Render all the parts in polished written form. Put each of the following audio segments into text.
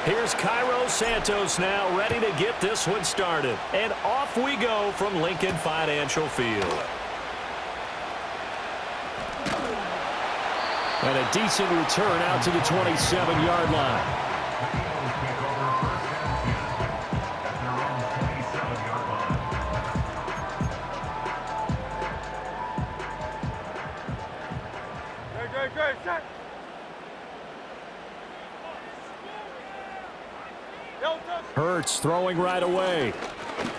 Here's Cairo Santos now ready to get this one started. And off we go from Lincoln Financial Field. And a decent return out to the 27-yard line. Hurts throwing right away.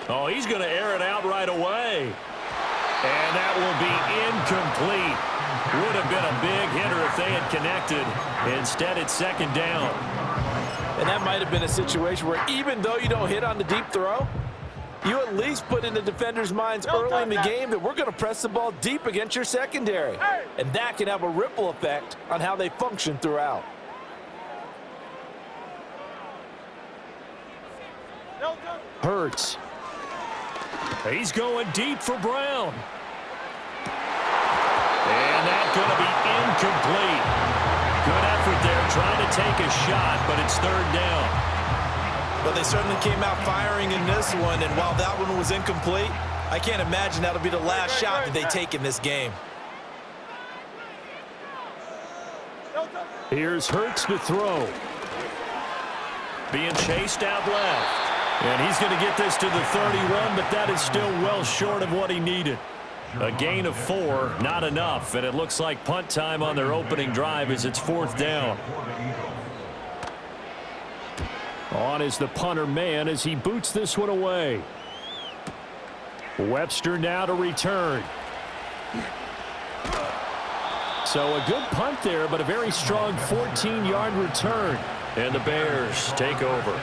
Oh, he's going to air it out right away. And that will be incomplete. Would have been a big hitter if they had connected. Instead, it's second down. And that might have been a situation where even though you don't hit on the deep throw, you at least put in the defender's minds early in the game that we're going to press the ball deep against your secondary. And that can have a ripple effect on how they function throughout. Hurts. He's going deep for Brown. And that's going to be incomplete. Good effort there trying to take a shot, but it's third down. Well, they certainly came out firing in this one, and while that one was incomplete, I can't imagine that'll be the last shot that they take in this game. Here's Hurts to throw. Being chased out left. And he's going to get this to the 31, but that is still well short of what he needed. A gain of 4, not enough, and it looks like punt time on their opening drive as it's fourth down. On is the punter man as he boots this one away. Webster now to return. So a good punt there, but a very strong 14-yard return. And the Bears take over.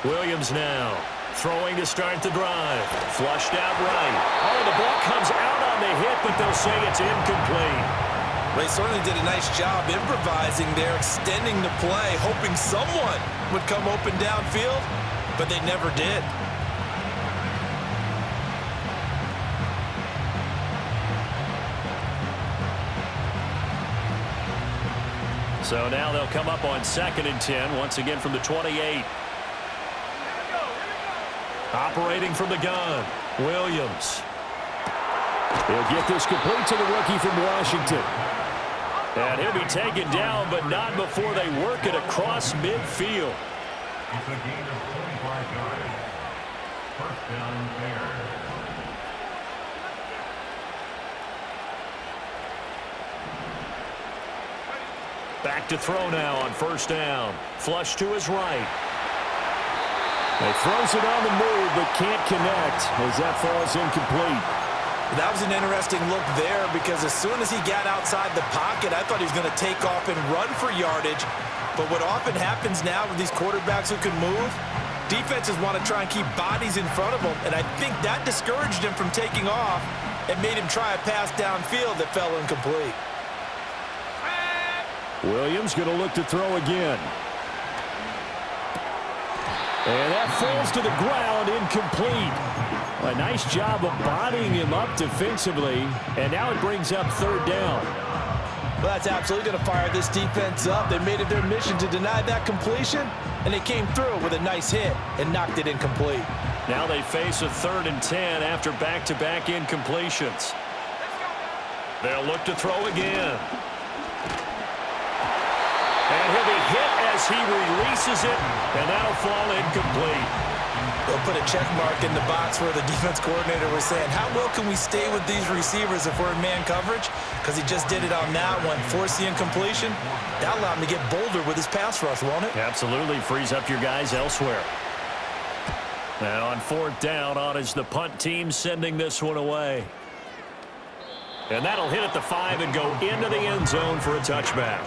Williams now throwing to start the drive. Flushed out right. Oh, the ball comes out on the hit, but they'll say it's incomplete. They certainly did a nice job improvising there, extending the play, hoping someone would come open downfield, but they never did. So now they'll come up on 2nd and 10, once again from the 28. Operating from the gun, Williams. He'll get this complete to the rookie from Washington. And he'll be taken down, but not before they work it across midfield. It's a gain of 25 yards. First down, Bears. Back to throw now on first down. Flush to his right. He throws it on the move, but can't connect as that falls incomplete. That was an interesting look there because as soon as he got outside the pocket, I thought he was going to take off and run for yardage. But what often happens now with these quarterbacks who can move, defenses want to try and keep bodies in front of them, and I think that discouraged him from taking off and made him try a pass downfield that fell incomplete. Williams going to look to throw again. And that falls to the ground, incomplete. A nice job of bodying him up defensively, and now it brings up third down. Well, that's absolutely going to fire this defense up. They made it their mission to deny that completion, and they came through with a nice hit and knocked it incomplete. Now they face a 3rd and 10 after back-to-back incompletions. They'll look to throw again. And he'll be hit as he releases it, and that'll fall incomplete. They'll put a check mark in the box where the defense coordinator was saying, how well can we stay with these receivers if we're in man coverage? Because he just did it on that one, forced the incompletion. That allowed him to get bolder with his pass rush, won't it? Absolutely, frees up your guys elsewhere. Now on 4th down, on is the punt team sending this one away. And that'll hit at the 5 and go into the end zone for a touchback.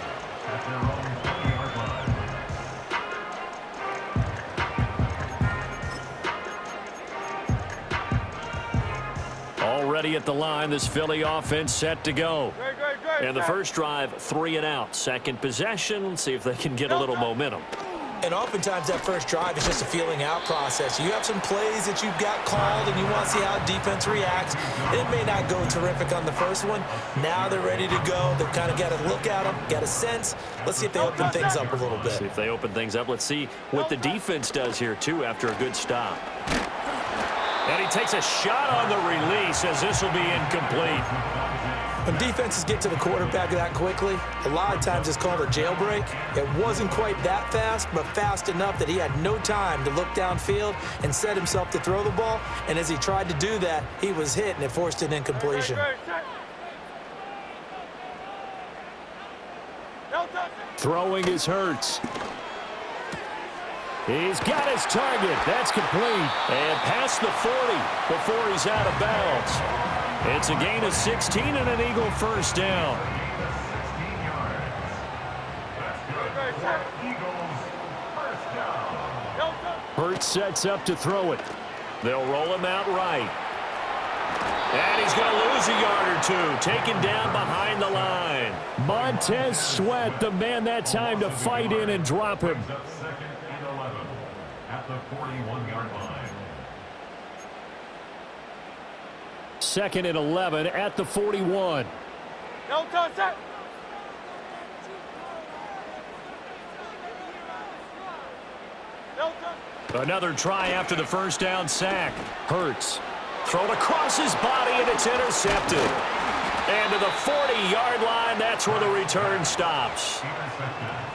ready at the line. This Philly offense set to go. And the first drive, 3 and out. Second possession. Let's see if they can get a little momentum. And oftentimes that first drive is just a feeling out process. You have some plays that you've got called and you want to see how defense reacts. It may not go terrific on the first one. Now they're ready to go. They've kind of got to look at them, got a sense. Let's see if they open things up a little bit. See if they open things up. Let's see what the defense does here, too, after a good stop. And he takes a shot on the release as this will be incomplete. When defenses get to the quarterback that quickly, a lot of times it's called a jailbreak. It wasn't quite that fast, but fast enough that he had no time to look downfield and set himself to throw the ball. And as he tried to do that, he was hit, and it forced an incompletion. Throwing is Hurts. He's got his target. That's complete. And past the 40 before he's out of bounds. It's a gain of 16 and an Eagle first down. Hurts sets up to throw it. They'll roll him out right. And he's going to lose a yard or two. Taken down behind the line. Montez Sweat, the man that time to fight in and drop him. Second and 11 at the 41-yard line. Second and 11 at the 41. No touch that. No touch. Another try after the first down sack. Hurts. Thrown across his body, and it's intercepted. And to the 40-yard line, that's where the return stops.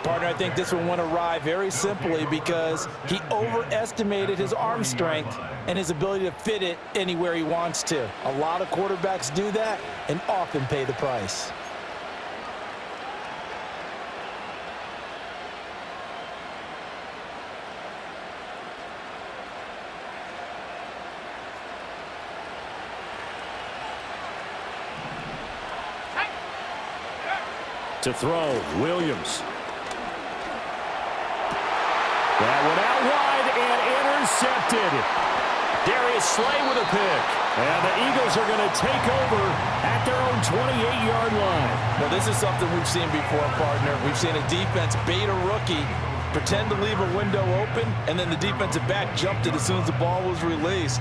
Partner, I think this one went awry very simply because he overestimated his arm strength and his ability to fit it anywhere he wants to. A lot of quarterbacks do that and often pay the price. To throw, Williams. That one out wide and intercepted. Darius Slay with a pick. And the Eagles are going to take over at their own 28-yard line. Now, this is something we've seen before, partner. We've seen a defense bait a rookie, pretend to leave a window open, and then the defensive back jumped it as soon as the ball was released.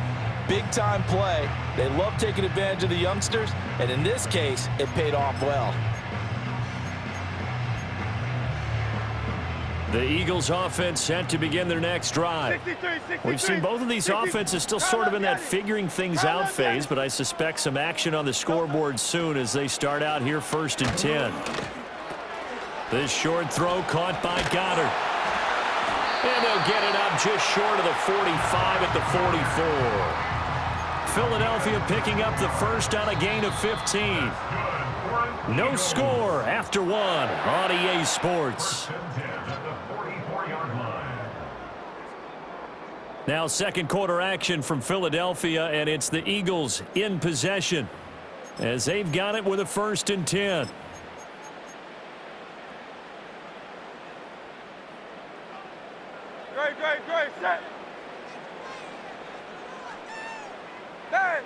Big-time play. They love taking advantage of the youngsters, and in this case, it paid off well. The Eagles offense set to begin their next drive. 63. We've seen both of these offenses still sort of in that figuring things out phase, but I suspect some action on the scoreboard soon as they start out here 1st and 10. This short throw caught by Goddard. And they'll get it up just short of the 45 at the 44. Philadelphia picking up the first on a gain of 15. No score after one on EA Sports. Now second quarter action from Philadelphia, and it's the Eagles in possession as they've got it with a 1st and 10. Great, set. Hey.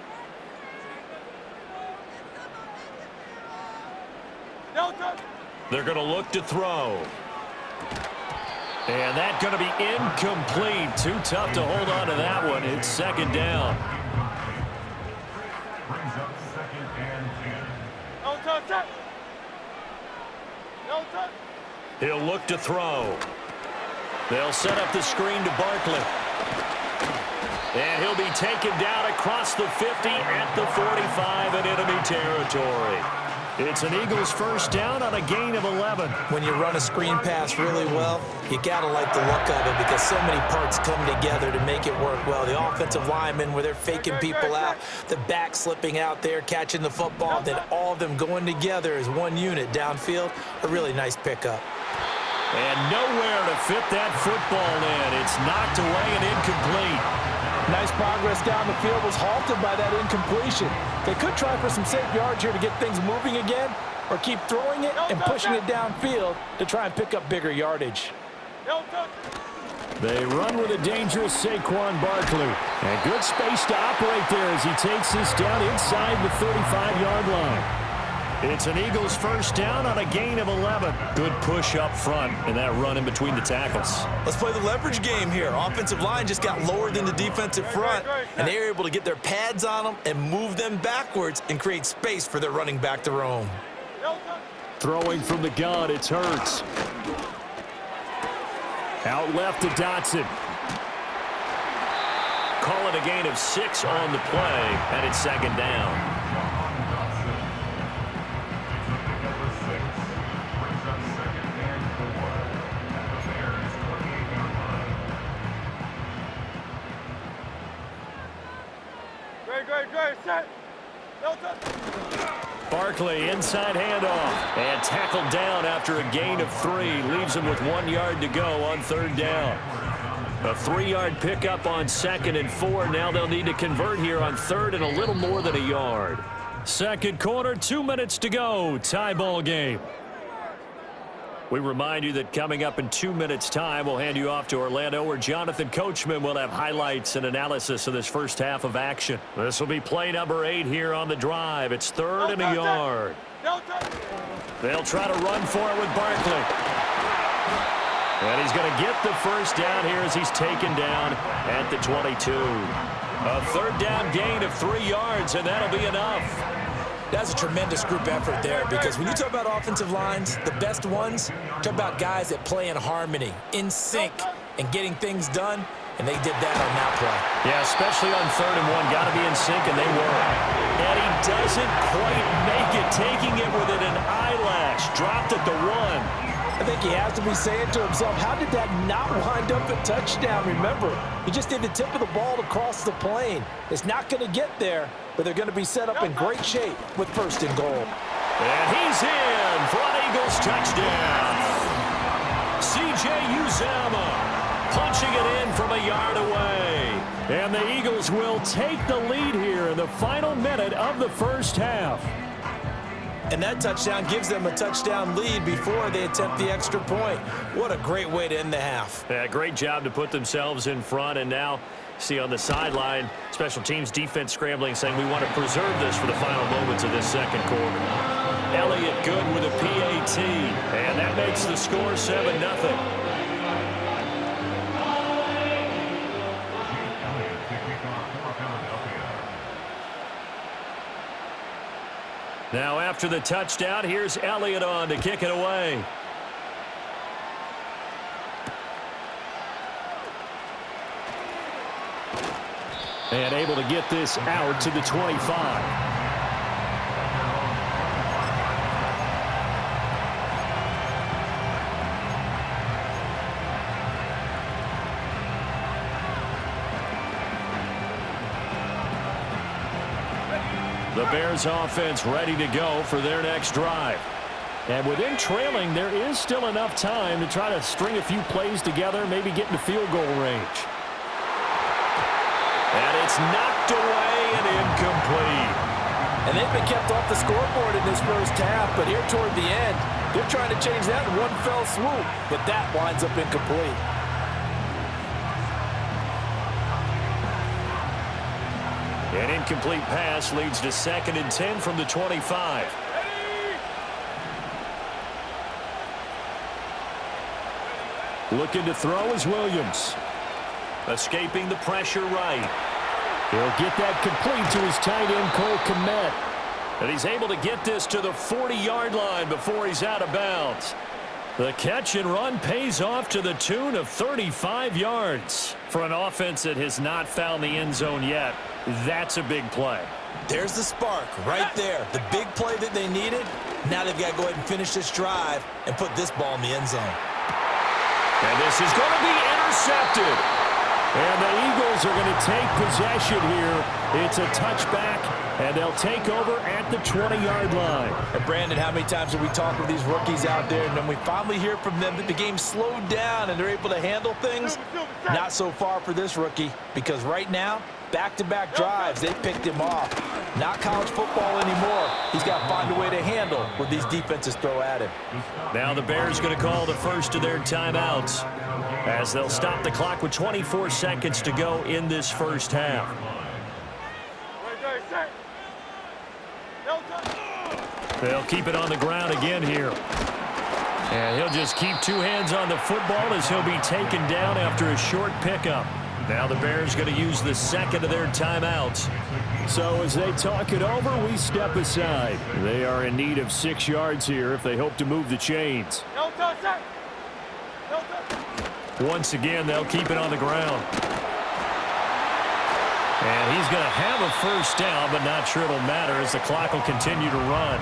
No touch. They're going to look to throw. And that's going to be incomplete. Too tough to hold on to that one. It's 2nd down. Brings up 2nd and 10. No touch. No touch. He'll look to throw. They'll set up the screen to Barkley. And he'll be taken down across the 50 at the 45 in enemy territory. It's an Eagles first down on a gain of 11. When you run a screen pass really well, you got to like the look of it because so many parts come together to make it work well. The offensive linemen where they're faking people out, the back slipping out there, catching the football, then all of them going together as one unit downfield. A really nice pickup. And nowhere to fit that football in. It's knocked away and incomplete. Nice progress down the field was halted by that incompletion. They could try for some safe yards here to get things moving again or keep throwing it and pushing it downfield to try and pick up bigger yardage. No touch. They run with a dangerous Saquon Barkley. And good space to operate there as he takes this down inside the 35-yard line. It's an Eagles first down on a gain of 11. Good push up front and that run in between the tackles. Let's play the leverage game here. Offensive line just got lower than the defensive front, and they were able to get their pads on them and move them backwards and create space for their running back to roam. No touch. Throwing from the gun, it's Hurts. Out left to Dotson. Call it a gain of 6 on the play, and it's second down. Great, set. No touch. Barkley, inside handoff, and tackled down after a gain of 3. Leaves him with 1 yard to go on third down. A 3-yard pickup on 2nd and 4. Now they'll need to convert here on 3rd and a little more than a yard. Second quarter, 2 minutes to go. Tie ball game. We remind you that coming up in 2 minutes' time, we'll hand you off to Orlando, where Jonathan Coachman will have highlights and analysis of this first half of action. This will be play number 8 here on the drive. It's 3rd and a yard. No touch. They'll try to run for it with Barkley. And he's going to get the first down here as he's taken down at the 22. A third down gain of 3 yards, and that'll be enough. That's a tremendous group effort there, because when you talk about offensive lines, the best ones, talk about guys that play in harmony, in sync, and getting things done, and they did that on that play. Yeah, especially on 3rd and 1. Got to be in sync, and they were. And he doesn't quite make it, taking it within an eyelash. Dropped at the 1. I think he has to be saying to himself, how did that not wind up a touchdown? Remember, he just did the tip of the ball to cross the plane. It's not going to get there, but they're going to be set up in great shape with 1st and goal. And he's in for an Eagles touchdown. C.J. Uzomah punching it in from a yard away. And the Eagles will take the lead here in the final minute of the first half. And that touchdown gives them a touchdown lead before they attempt the extra point. What a great way to end the half. Yeah, great job to put themselves in front. And now, see on the sideline, special teams defense scrambling, saying we want to preserve this for the final moments of this second quarter. Elliott good with a PAT. And that makes the score 7-0. Now after the touchdown, here's Elliott on to kick it away. And able to get this out to the 25. The Bears offense ready to go for their next drive. And within trailing, there is still enough time to try to string a few plays together, maybe get into field goal range. And it's knocked away and incomplete. And they've been kept off the scoreboard in this first half, but here toward the end, they're trying to change that in one fell swoop, but that winds up incomplete. An incomplete pass leads to 2nd and 10 from the 25. Looking to throw is Williams. Escaping the pressure right. He'll get that complete to his tight end, Cole Kmet. And he's able to get this to the 40-yard line before he's out of bounds. The catch and run pays off to the tune of 35 yards. For an offense that has not found the end zone yet, that's a big play. There's the spark right there. The big play that they needed. Now they've got to go ahead and finish this drive and put this ball in the end zone. And this is going to be intercepted. And the Eagles are going to take possession here. It's a touchback And they'll take over at the 20-yard line. And Brandon, how many times have we talked with these rookies out there, and then we finally hear from them that the game slowed down and they're able to handle things? Not so far for this rookie, because right now, back-to-back drives, they picked him off. Not college football anymore. He's got to find a way to handle what these defenses throw at him. Now the Bears going to call the first of their timeouts as they'll stop the clock with 24 seconds to go in this first half. They'll keep it on the ground again here. And he'll just keep two hands on the football as he'll be taken down after a short pickup. Now the Bears going to use the second of their timeouts. So as they talk it over, we step aside. They are in need of 6 yards here if they hope to move the chains. Once again, they'll keep it on the ground. And he's going to have a first down, but not sure it'll matter as the clock will continue to run.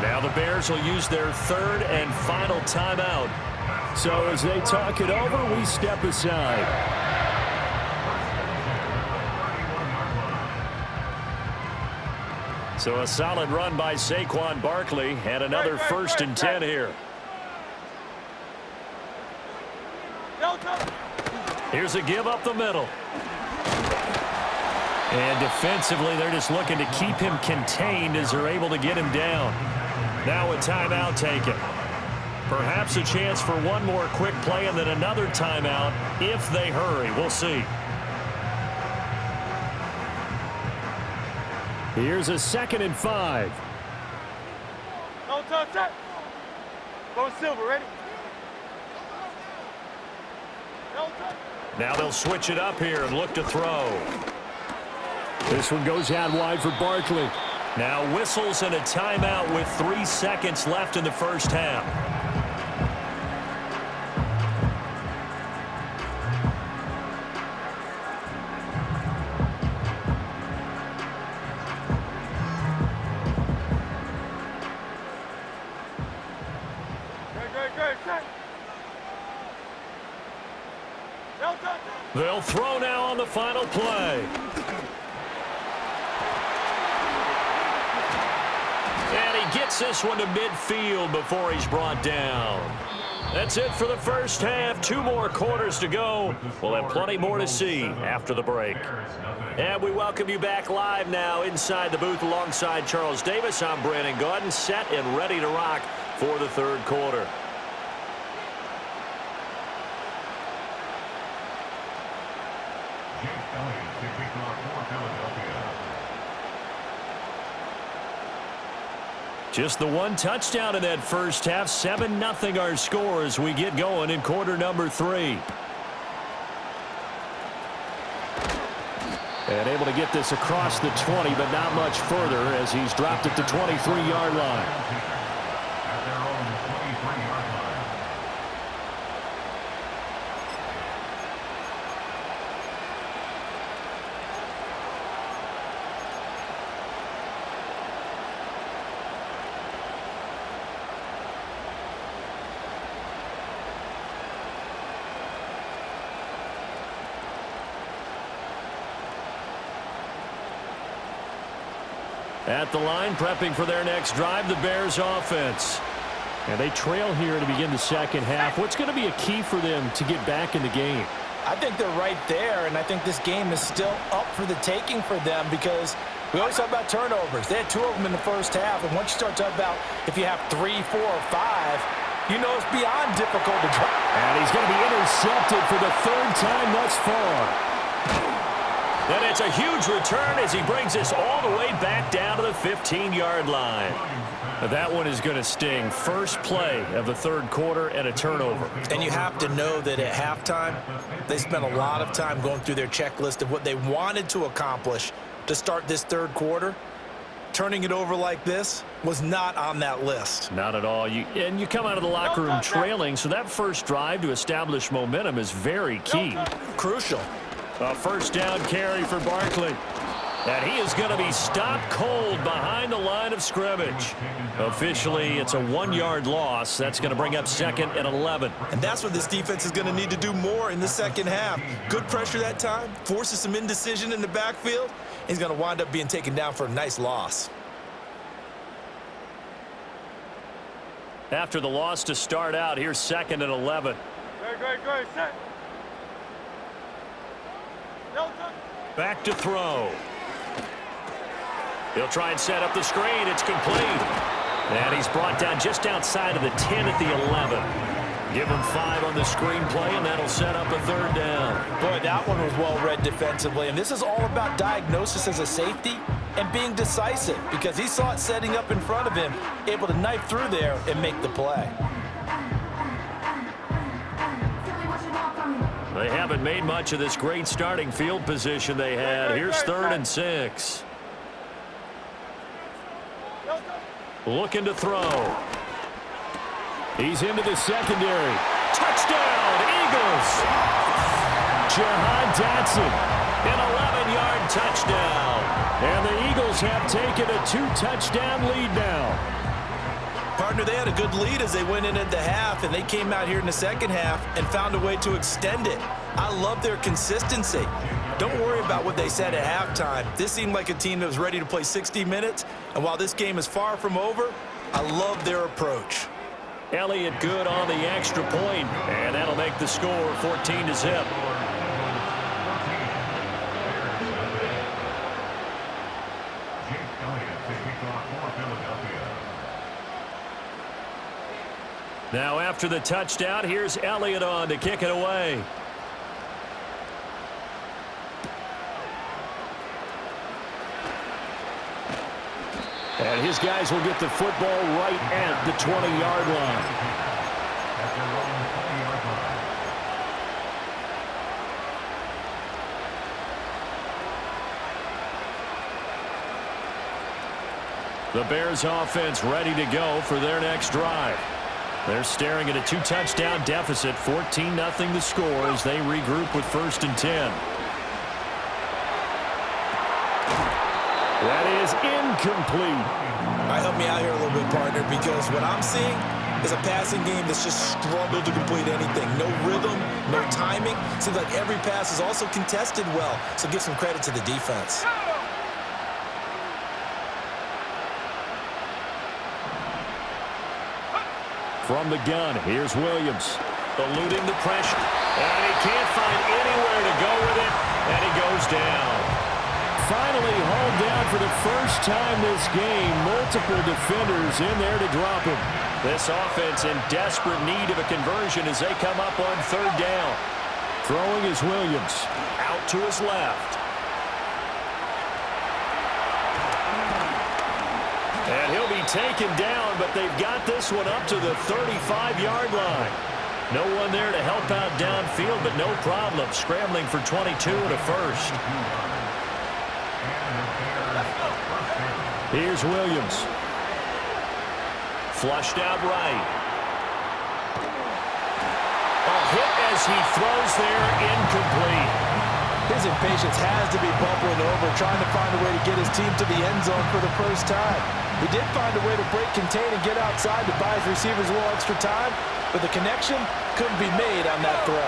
Now the Bears will use their third and final timeout. So as they talk it over, we step aside. So a solid run by Saquon Barkley and another first and 10 here. Here's a give up the middle. And defensively, they're just looking to keep him contained as they're able to get him down. Now a timeout taken. Perhaps a chance for one more quick play and then another timeout if they hurry. We'll see. Here's a 2nd and 5. Don't touch that. Go Silver, ready? Don't touch. Now they'll switch it up here and look to throw. This one goes out wide for Barkley. Now whistles and a timeout with 3 seconds left in the first half. They'll throw now on the final play. And he gets this one to midfield before he's brought down. That's it for the first half. 2 more quarters to go. We'll have plenty more to see after the break. And we welcome you back live now inside the booth alongside Charles Davis. I'm Brandon Gaudin, set and ready to rock for the third quarter. Just the one touchdown in that first half. 7-0 our score as we get going in quarter number 3. And able to get this across the 20, but not much further as he's dropped at the 23-yard line. At their own 23-yard line. At the line, prepping for their next drive, the Bears offense. And they trail here to begin the second half. What's going to be a key for them to get back in the game? I think they're right there, and I think this game is still up for the taking for them because we always talk about turnovers. They had 2 of them in the first half, and once you start talking about if you have 3, 4, or 5, you know it's beyond difficult to try. And he's going to be intercepted for the 3rd time thus far. And it's a huge return as he brings this all the way back down to the 15-yard line. That one is going to sting. First play of the third quarter and a turnover. And you have to know that at halftime, they spent a lot of time going through their checklist of what they wanted to accomplish to start this third quarter. Turning it over like this was not on that list. Not at all. You come out of the locker room trailing, so that first drive to establish momentum is very key. Crucial. A first down carry for Barkley. And he is going to be stopped cold behind the line of scrimmage. Officially, it's a 1-yard loss. That's going to bring up 2nd and 11. And that's what this defense is going to need to do more in the second half. Good pressure that time, forces some indecision in the backfield. He's going to wind up being taken down for a nice loss. After the loss to start out, here's 2nd and 11. Great, set. Back to throw. He'll try and set up the screen. It's complete. And he's brought down just outside of the 10 at the 11. Give him 5 on the screen play, and that'll set up a 3rd down. Boy, that one was well read defensively. And this is all about diagnosis as a safety and being decisive, because he saw it setting up in front of him, able to knife through there and make the play. They haven't made much of this great starting field position they had. Here's 3rd and 6. Looking to throw. He's into the secondary. Touchdown, Eagles! Jahan Dotson, an 11-yard touchdown. And the Eagles have taken a 2-touchdown lead now. Partner, they had a good lead as they went in at the half, and they came out here in the second half and found a way to extend it. I love their consistency. Don't worry about what they said at halftime. This seemed like a team that was ready to play 60 minutes, and while this game is far from over, I love their approach. Elliott good on the extra point, and that'll make the score 14-0. Now after the touchdown, here's Elliott on to kick it away. And his guys will get the football right at the 20-yard line. The Bears offense ready to go for their next drive. They're staring at a 2-touchdown deficit, 14-0 the score as they regroup with 1st and 10. That is incomplete. Help me out here a little bit, partner, because what I'm seeing is a passing game that's just struggled to complete anything. No rhythm, no timing. Seems like every pass is also contested well, so give some credit to the defense. From the gun, here's Williams, eluding the pressure. And he can't find anywhere to go with it, and he goes down. Finally hauled down for the first time this game. Multiple defenders in there to drop him. This offense in desperate need of a conversion as they come up on 3rd down. Throwing is Williams. Out to his left. And he'll be taken down, but they've got this one up to the 35-yard line. No one there to help out downfield, but no problem. Scrambling for 22 and a 1st. Here's Williams. Flushed out right. A hit as he throws there, incomplete. His impatience has to be bubbling over, trying to find a way to get his team to the end zone for the first time. He did find a way to break, contain, and get outside to buy his receivers a little extra time, but the connection couldn't be made on that throw.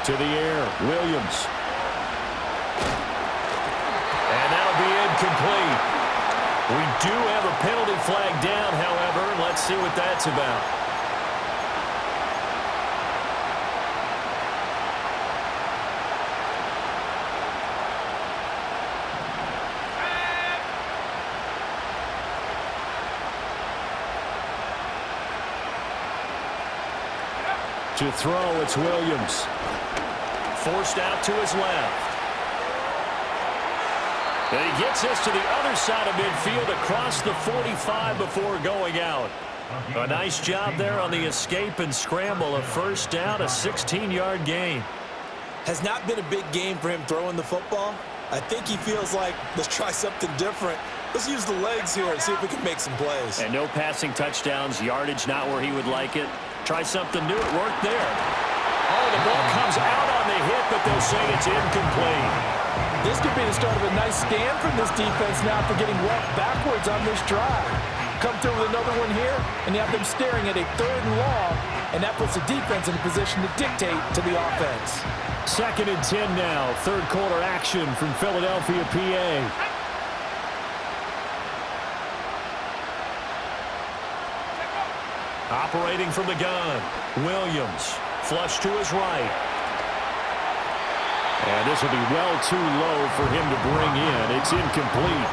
To the air, Williams. And that'll be incomplete. We do have a penalty flag down, however. Let's see what that's about. To throw, it's Williams. Forced out to his left. And he gets us to the other side of midfield across the 45 before going out. A nice job there on the escape and scramble. A 1st down, a 16-yard gain. Has not been a big game for him throwing the football. I think he feels like, let's try something different. Let's use the legs here and see if we can make some plays. And no passing touchdowns, yardage not where he would like it. Try something new. It worked there. Oh, the ball comes out on the hit, but they'll say it's incomplete. This could be the start of a nice stand from this defense now after getting walked backwards on this drive. Come through with another one here, and you have them staring at a 3rd and long, and that puts the defense in a position to dictate to the offense. 2nd and 10 now. 3rd quarter action from Philadelphia, PA. Operating from the gun, Williams. Flush to his right. And this will be well too low for him to bring in. It's incomplete.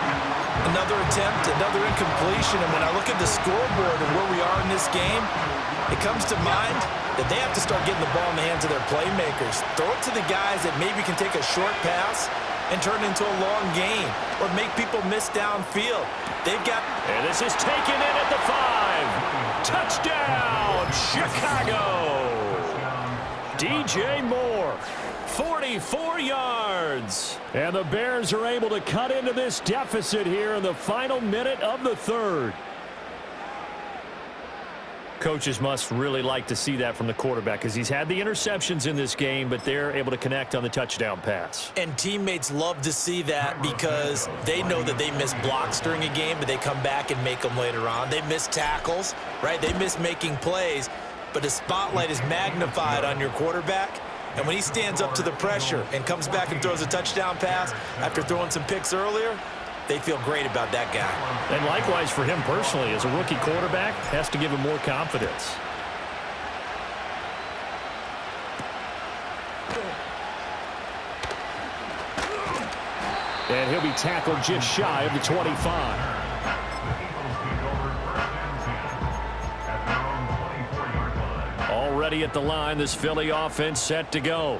Another attempt, another incompletion. And when I look at the scoreboard and where we are in this game, it comes to mind that they have to start getting the ball in the hands of their playmakers. Throw it to the guys that maybe can take a short pass and turn it into a long gain or make people miss downfield. They've got... And this is taken in at the 5. Touchdown, Chicago! DJ Moore. 44 yards. And the Bears are able to cut into this deficit here in the final minute of the 3rd. Coaches must really like to see that from the quarterback because he's had the interceptions in this game, but they're able to connect on the touchdown pass. And teammates love to see that because they know that they miss blocks during a game, but they come back and make them later on. They miss tackles, right? They miss making plays, but the spotlight is magnified on your quarterback. And when he stands up to the pressure and comes back and throws a touchdown pass after throwing some picks earlier, they feel great about that guy. And likewise for him personally, as a rookie quarterback, has to give him more confidence. And he'll be tackled just shy of the 25. Already at the line, this Philly offense set to go.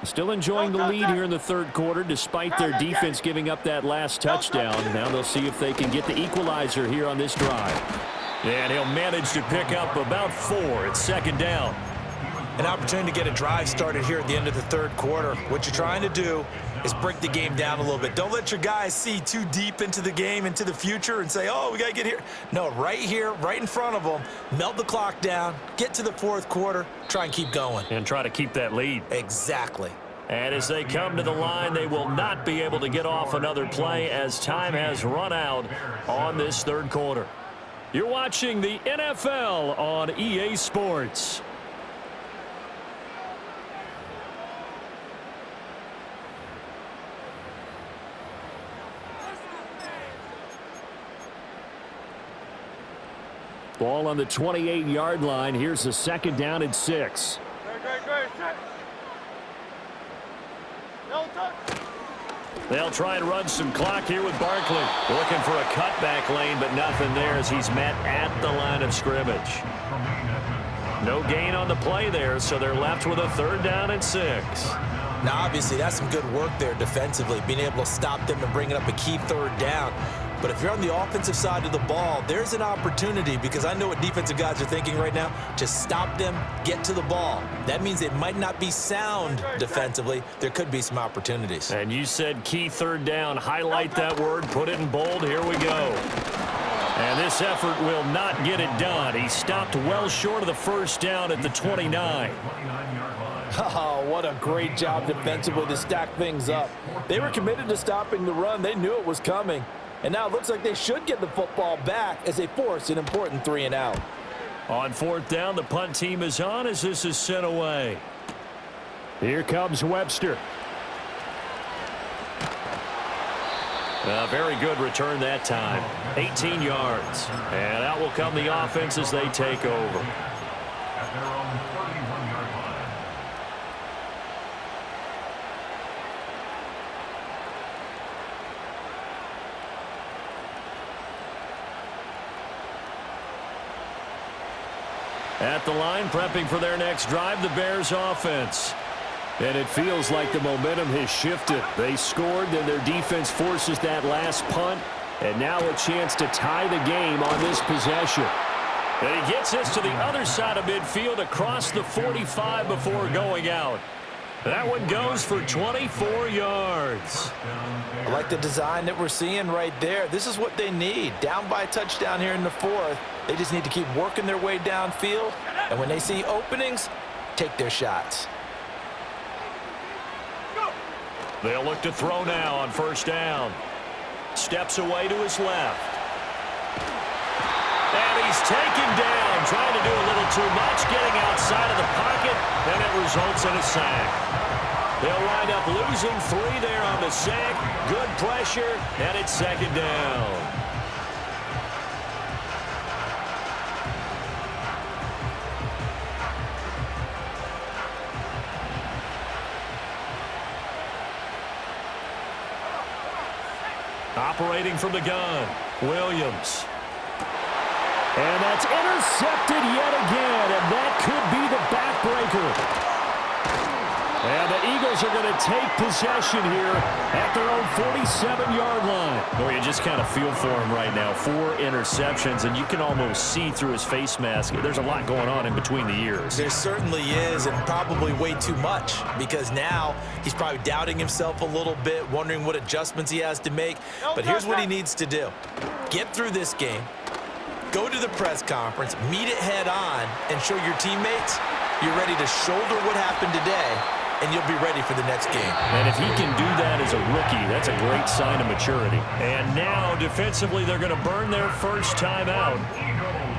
Still enjoying the lead here in the 3rd quarter despite their defense giving up that last touchdown. Now they'll see if they can get the equalizer here on this drive. And he'll manage to pick up about 4. It's 2nd down. An opportunity to get a drive started here at the end of the 3rd quarter. What you're trying to do is break the game down a little bit. Don't let your guys see too deep into the game, into the future, and say, oh, we got to get here. No, right here, right in front of them, melt the clock down, get to the 4th quarter, try and keep going. And try to keep that lead. Exactly. And as they come to the line, they will not be able to get off another play as time has run out on this 3rd quarter. You're watching the NFL on EA Sports. Ball on the 28-yard line. Here's the 2nd down and 6. They'll try and run some clock here with Barkley. Looking for a cutback lane, but nothing there as he's met at the line of scrimmage. No gain on the play there, so they're left with a 3rd down and 6. Now, obviously, that's some good work there defensively, being able to stop them and bringing up a key 3rd down. But if you're on the offensive side of the ball, there's an opportunity because I know what defensive guys are thinking right now. Just stop them, get to the ball. That means it might not be sound defensively. There could be some opportunities. And you said key 3rd down. Highlight that word. Put it in bold. Here we go. And this effort will not get it done. He stopped well short of the 1st down at the 29. Oh, what a great job defensively to stack things up. They were committed to stopping the run. They knew it was coming. And now it looks like they should get the football back as they force an important 3 and out. On 4th down, the punt team is on as this is sent away. Here comes Webster. A very good return that time. 18 yards. And out will come the offense as they take over. At their own 31-yard line. At the line, prepping for their next drive, the Bears offense. And it feels like the momentum has shifted. They scored, then their defense forces that last punt. And now a chance to tie the game on this possession. And he gets this to the other side of midfield across the 45 before going out. That one goes for 24 yards. I like the design that we're seeing right there. This is what they need. Down by a touchdown here in the 4th. They just need to keep working their way downfield. And when they see openings, take their shots. They'll look to throw now on first down. Steps away to his left. And he's taken down, trying to do a little too much, getting outside of the pocket, and it results in a sack. They'll wind up losing 3 there on the sack. Good pressure, and it's second down. Operating from the gun, Williams. And that's intercepted yet again, and that could be the backbreaker. And the Eagles are going to take possession here at their own 47-yard line. Boy, you just kind of feel for him right now. 4 interceptions, and you can almost see through his face mask. There's a lot going on in between the ears. There certainly is, and probably way too much, because now he's probably doubting himself a little bit, wondering what adjustments he has to make. But here's what he needs to do. Get through this game, go to the press conference, meet it head on, and show your teammates you're ready to shoulder what happened today, and you'll be ready for the next game. And if he can do that as a rookie, that's a great sign of maturity. And now, defensively, they're going to burn their first time out.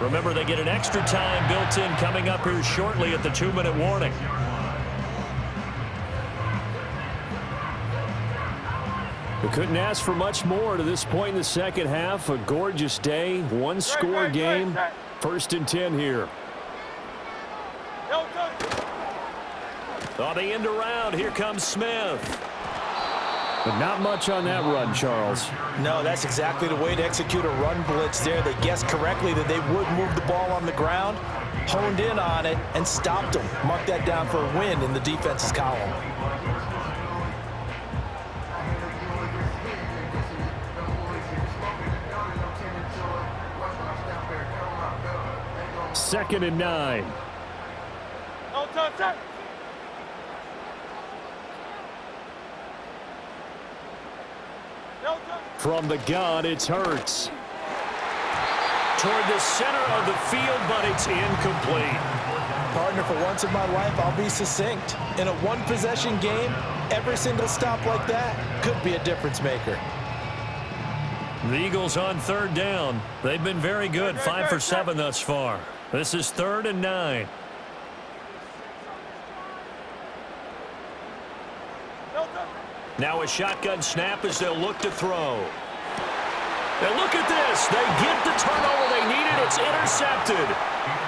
Remember, they get an extra time built in coming up here shortly at the 2-minute warning. We couldn't ask for much more to this point in the second half. A gorgeous day, one-score game. First and 10 here. On the end around, here comes Smith. But not much on that run, Charles. No, that's exactly the way to execute a run blitz there. They guessed correctly that they would move the ball on the ground, honed in on it, and stopped them. Mark that down for a win in the defense's column. Second and 9. No touch that. From the gun, it's Hurts. Toward the center of the field, but it's incomplete. Partner, for once in my life, I'll be succinct. In a one-possession game, every single stop like that could be a difference maker. The Eagles on third down. They've been very good, 5 for 7 thus far. This is 3rd and 9. Now a shotgun snap as they'll look to throw. And look at this. They get the turnover they needed. It's intercepted.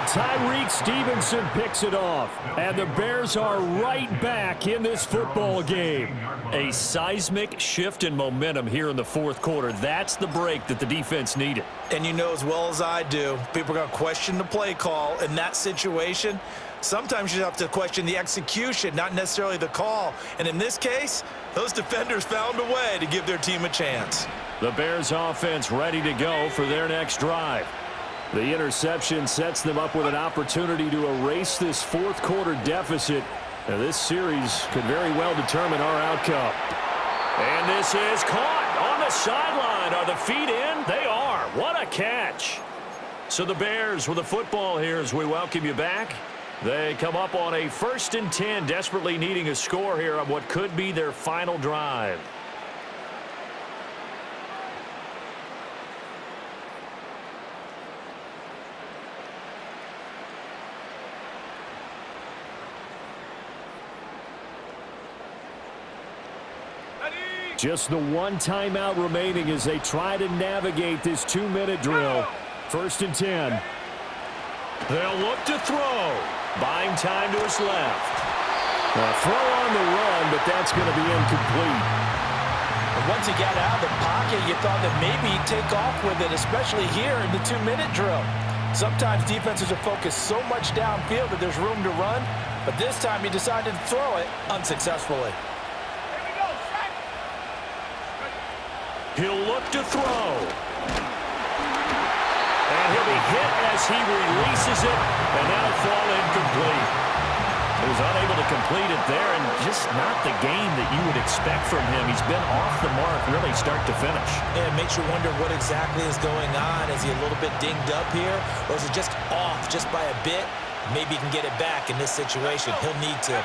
Tyreek Stevenson picks it off. And the Bears are right back in this football game. A seismic shift in momentum here in the fourth quarter. That's the break that the defense needed. And you know as well as I do, people are going to question the play call in that situation. Sometimes you have to question the execution, not necessarily the call. And in this case, those defenders found a way to give their team a chance. The Bears offense ready to go for their next drive. The interception sets them up with an opportunity to erase this fourth quarter deficit. Now, this series could very well determine our outcome. And this is caught on the sideline. Are the feet in? They are. What a catch. So the Bears with the football here as we welcome you back. They come up on a 1st and 10, desperately needing a score here on what could be their final drive. Just the one timeout remaining as they try to navigate this 2-minute drill. 1st and 10. They'll look to throw. Buying time to his left. A throw on the run, but that's going to be incomplete. And once he got out of the pocket, you thought that maybe he'd take off with it, especially here in the 2-minute drill. Sometimes defenses are focused so much downfield that there's room to run, but this time he decided to throw it unsuccessfully. He'll look to throw. And he'll be hit as he releases it, and that'll fall incomplete. He was unable to complete it there, and just not the game that you would expect from him. He's been off the mark really start to finish. Yeah, it makes you wonder what exactly is going on. Is he a little bit dinged up here, or is it just off just by a bit? Maybe he can get it back in this situation. He'll need to.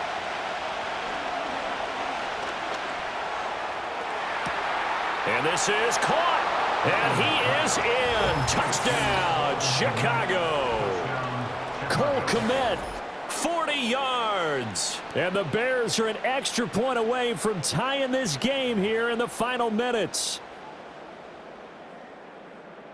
And this is caught. And he is in. Touchdown, Chicago. Cole Kmet, 40 yards. And the Bears are an extra point away from tying this game here in the final minutes.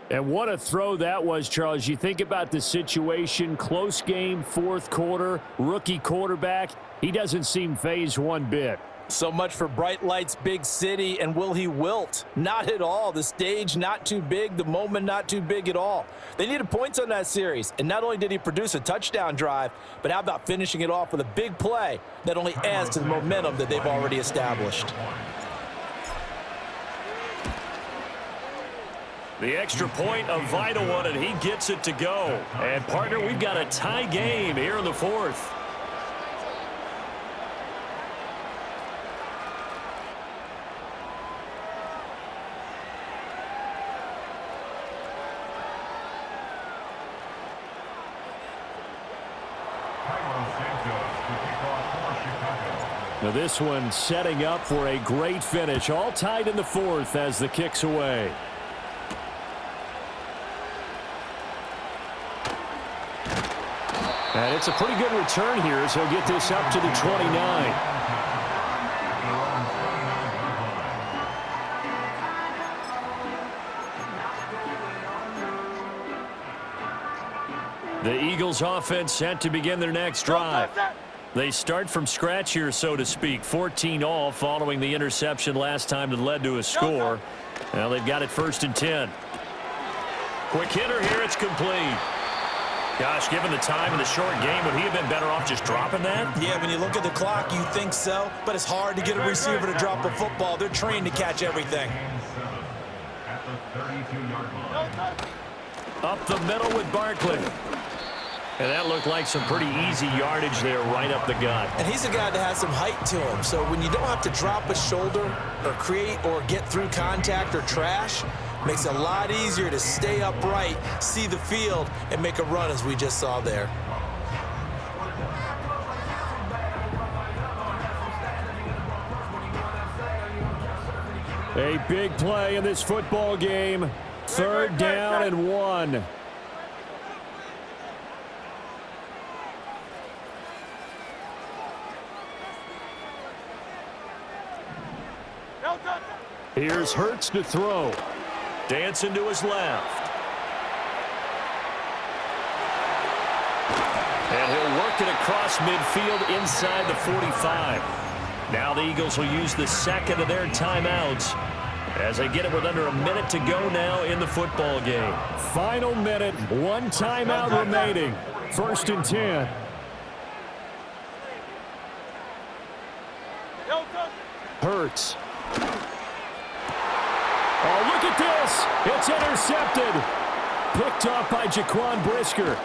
And what a throw that was, Charles. You think about the situation, close game, fourth quarter, rookie quarterback. He doesn't seem fazed one bit. So much for bright lights, big city, and will he wilt? Not at all. The stage not too big, the moment not too big at all. They needed points on that series, and not only did he produce a touchdown drive, but how about finishing it off with a big play that only adds to the momentum that they've already established. The extra point, a vital one, and he gets it to go. And, partner, we've got a tie game here in the fourth. Now this one setting up for a great finish. All tied in the fourth as the kick's away. And it's a pretty good return here as he'll get this up to the 29. The Eagles offense set to begin their next drive. They start from scratch here, so to speak. 14 all following the interception last time that led to a score. Now they've got it 1st and 10. Quick hitter here, it's complete. Gosh, given the time in the short game, would he have been better off just dropping that? Yeah, when you look at the clock, you think so, but it's hard to get a receiver to drop a football. They're trained to catch everything. Up the middle with Barkley. And that looked like some pretty easy yardage there right up the gut. And he's a guy that has some height to him, so when you don't have to drop a shoulder or create or get through contact or trash, makes it a lot easier to stay upright, see the field, and make a run as we just saw there. A big play in this football game. 3rd down and 1. Here's Hurts to throw. Dancing to his left. And he'll work it across midfield inside the 45. Now the Eagles will use the second of their timeouts as they get it with under a minute to go now in the football game. Final minute, 1 timeout remaining. 1st and 10. Hurts. Oh, look at this. It's intercepted. Picked off by Jaquan Brisker.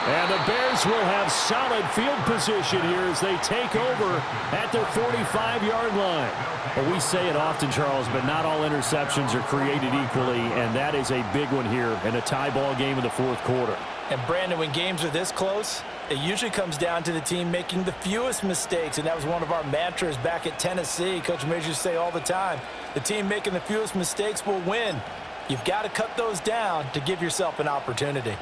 And the Bears will have solid field position here as they take over at their 45-yard line. Well, we say it often, Charles, but not all interceptions are created equally, and that is a big one here in a tie ball game in the fourth quarter. And, Brandon, when games are this close, it usually comes down to the team making the fewest mistakes, and that was one of our mantras back at Tennessee. Coach Major used to say all the time, the team making the fewest mistakes will win. You've got to cut those down to give yourself an opportunity.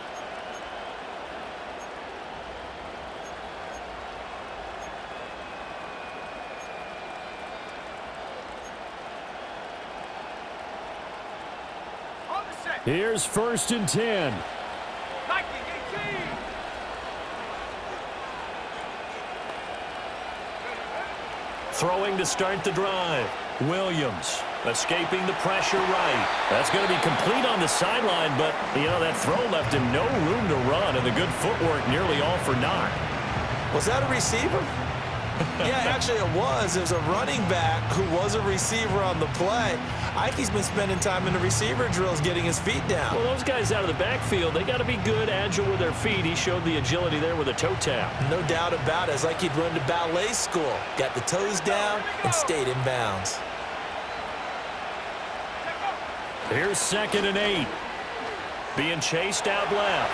Here's 1st and 10. Throwing to start the drive. Williams escaping the pressure right. That's going to be complete on the sideline, but, you know, that throw left him no room to run, and the good footwork nearly all for naught. Was that a receiver? Yeah, actually it was. It was a running back who was a receiver on the play. Ike's been spending time in the receiver drills getting his feet down. Well, those guys out of the backfield, they got to be good, agile with their feet. He showed the agility there with a toe tap. No doubt about it. It's like he'd run to ballet school. Got the toes down and stayed in bounds. Here's 2nd and 8. Being chased out left.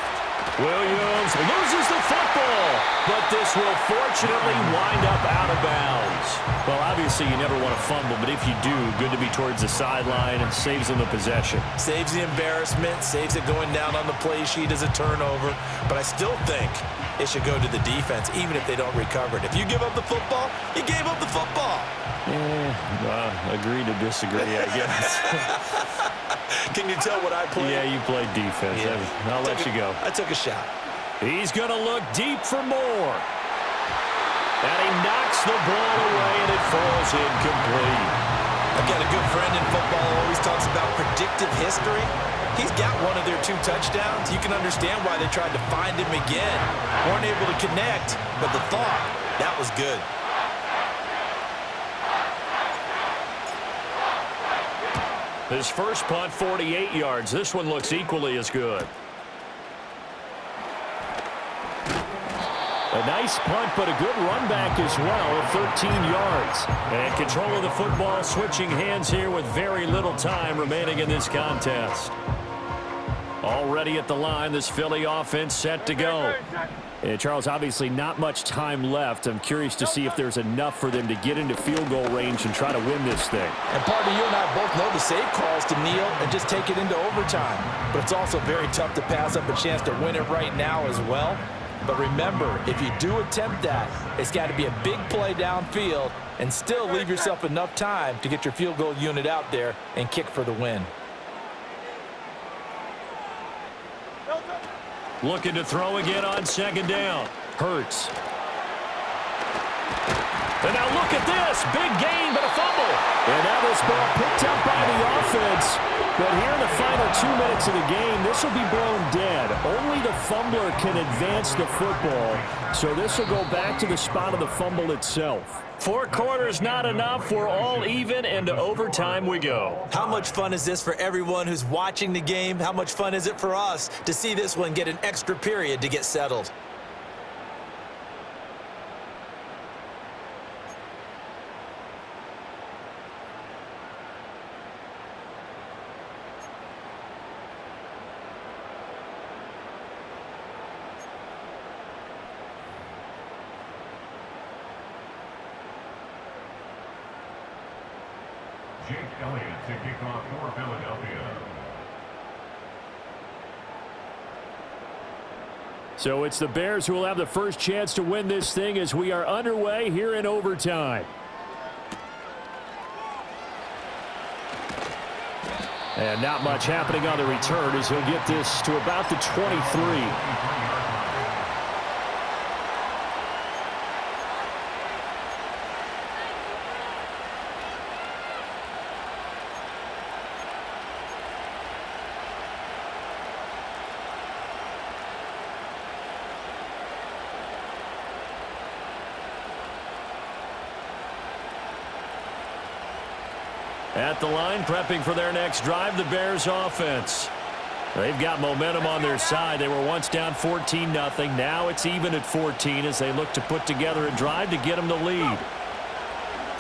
Williams loses the football, but this will fortunately wind up out of bounds. Well, obviously Obviously, you never want to fumble, but if you do, good to be towards the sideline and saves them the possession. Saves the embarrassment, saves it going down on the play sheet as a turnover. But I still think it should go to the defense, even if they don't recover it. If you give up the football, you gave up the football. Agree to disagree, I guess. Can you tell what I played? Yeah, you played defense. Yeah. I'll let you go. I took a shot. He's going to look deep for more. And he knocks the ball away, and it falls incomplete. I've got a good friend in football who always talks about predictive history. He's got one of their 2 touchdowns. You can understand why they tried to find him again. Weren't able to connect, but the thought, that was good. His first punt, 48 yards. This one looks equally as good. A nice punt, but a good run back as well at 13 yards. And control of the football, switching hands here with very little time remaining in this contest. Already at the line, this Philly offense set to go. Charles, obviously not much time left. I'm curious to see if there's enough for them to get into field goal range and try to win this thing. And partner, you and I both know the save calls to kneel and just take it into overtime. But it's also very tough to pass up a chance to win it right now as well. But remember, if you do attempt that, it's got to be a big play downfield and still leave yourself enough time to get your field goal unit out there and kick for the win. Looking to throw again on second down. Hurts. And now look at this. Big gain, but a fumble. And now this ball picked up by the offense. But here in the final 2 minutes of the game, this will be blown dead. Only the fumbler can advance the football. So this will go back to the spot of the fumble itself. 4 quarters not enough. We're all even, and to overtime we go. How much fun is this for everyone who's watching the game? How much fun is it for us to see this one get an extra period to get settled? Jake Elliott to kick off for Philadelphia. So it's the Bears who will have the first chance to win this thing as we are underway here in overtime. And not much happening on the return as he'll get this to about the 23. At the line, prepping for their next drive, the Bears offense. They've got momentum on their side. They were once down 14-0. Now it's even at 14 as they look to put together a drive to get them the lead.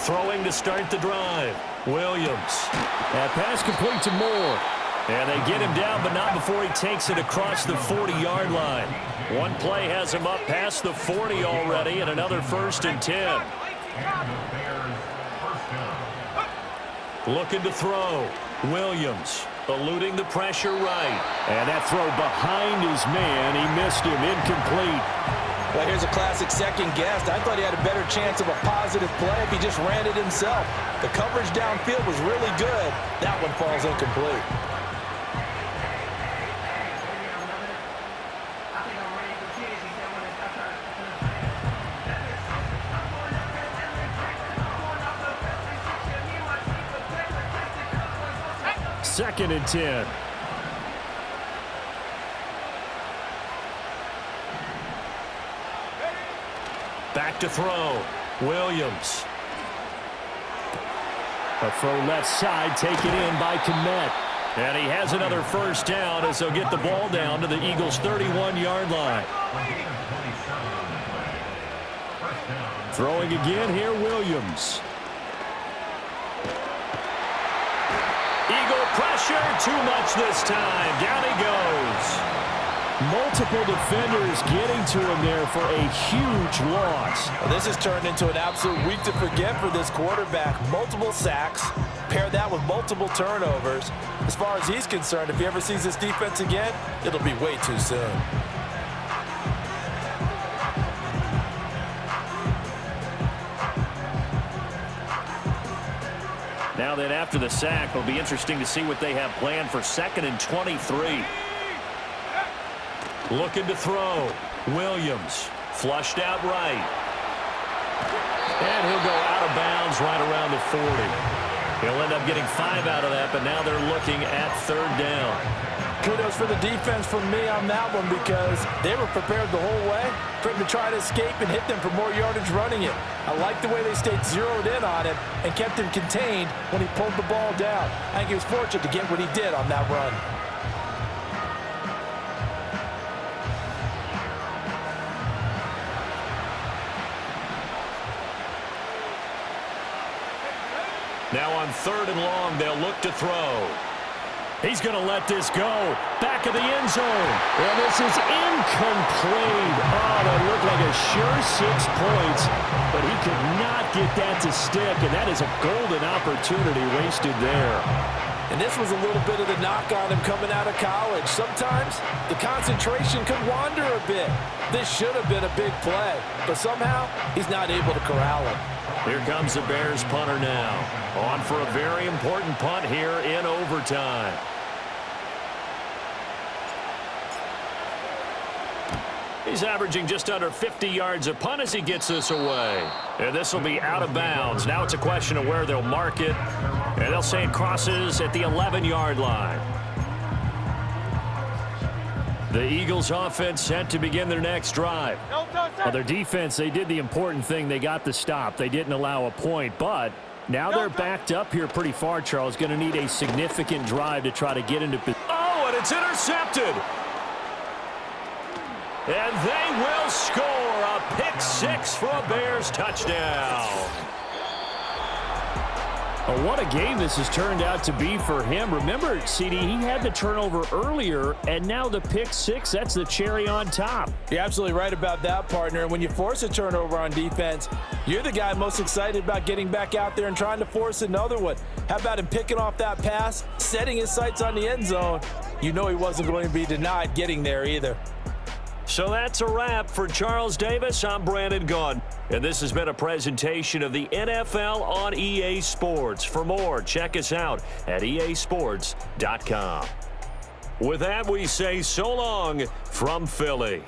Throwing to start the drive. Williams. That pass complete to Moore. And they get him down, but not before he takes it across the 40-yard line. One play has him up past the 40 already, and another 1st and 10. Looking to throw. Williams eluding the pressure right. And that throw behind his man. He missed him. Incomplete. Well, here's a classic second guess. I thought he had a better chance of a positive play if he just ran it himself. The coverage downfield was really good. That one falls incomplete. Second and 10. Back to throw. Williams. A throw left side taken in by Kmet. And he has another first down as they'll get the ball down to the Eagles' 31-yard line. Throwing again here, Williams. Eagle pressure, too much this time. Down he goes. Multiple defenders getting to him there for a huge loss. Well, this has turned into an absolute week to forget for this quarterback. Multiple sacks, pair that with multiple turnovers. As far as he's concerned, if he ever sees this defense again, it'll be way too soon. Now then, after the sack, it'll be interesting to see what they have planned for 2nd and 23. Looking to throw. Williams flushed out right. And he'll go out of bounds right around the 40. He'll end up getting 5 out of that, but now they're looking at 3rd down. Kudos for the defense from me on that one because they were prepared the whole way for him to try to escape and hit them for more yardage running it. I like the way they stayed zeroed in on him and kept him contained when he pulled the ball down. I think he was fortunate to get what he did on that run. Now on 3rd and long, they'll look to throw. He's going to let this go. Back of the end zone. And this is incomplete. Oh, that looked like a sure 6 points, but he could not get that to stick, and that is a golden opportunity wasted there. And this was a little bit of the knock on him coming out of college. Sometimes the concentration could wander a bit. This should have been a big play, but somehow he's not able to corral it. Here comes the Bears punter now. On for a very important punt here in overtime. He's averaging just under 50 yards a punt as he gets this away. And this will be out of bounds. Now it's a question of where they'll mark it. And they'll say it crosses at the 11-yard line. The Eagles offense set to begin their next drive. Well, their defense, they did the important thing. They got the stop. They didn't allow a point, but now they're backed up here pretty far, Charles. Going to need a significant drive to try to get into position. Oh, and it's intercepted. And they will score a pick 6 for a Bears touchdown. Oh, what a game this has turned out to be for him. Remember, CD, he had the turnover earlier, and now the pick 6, that's the cherry on top. You're absolutely right about that, partner. And when you force a turnover on defense, you're the guy most excited about getting back out there and trying to force another one. How about him picking off that pass, setting his sights on the end zone? You know he wasn't going to be denied getting there either. So that's a wrap for Charles Davis. I'm Brandon Gunn. And this has been a presentation of the NFL on EA Sports. For more, check us out at easports.com. With that, we say so long from Philly.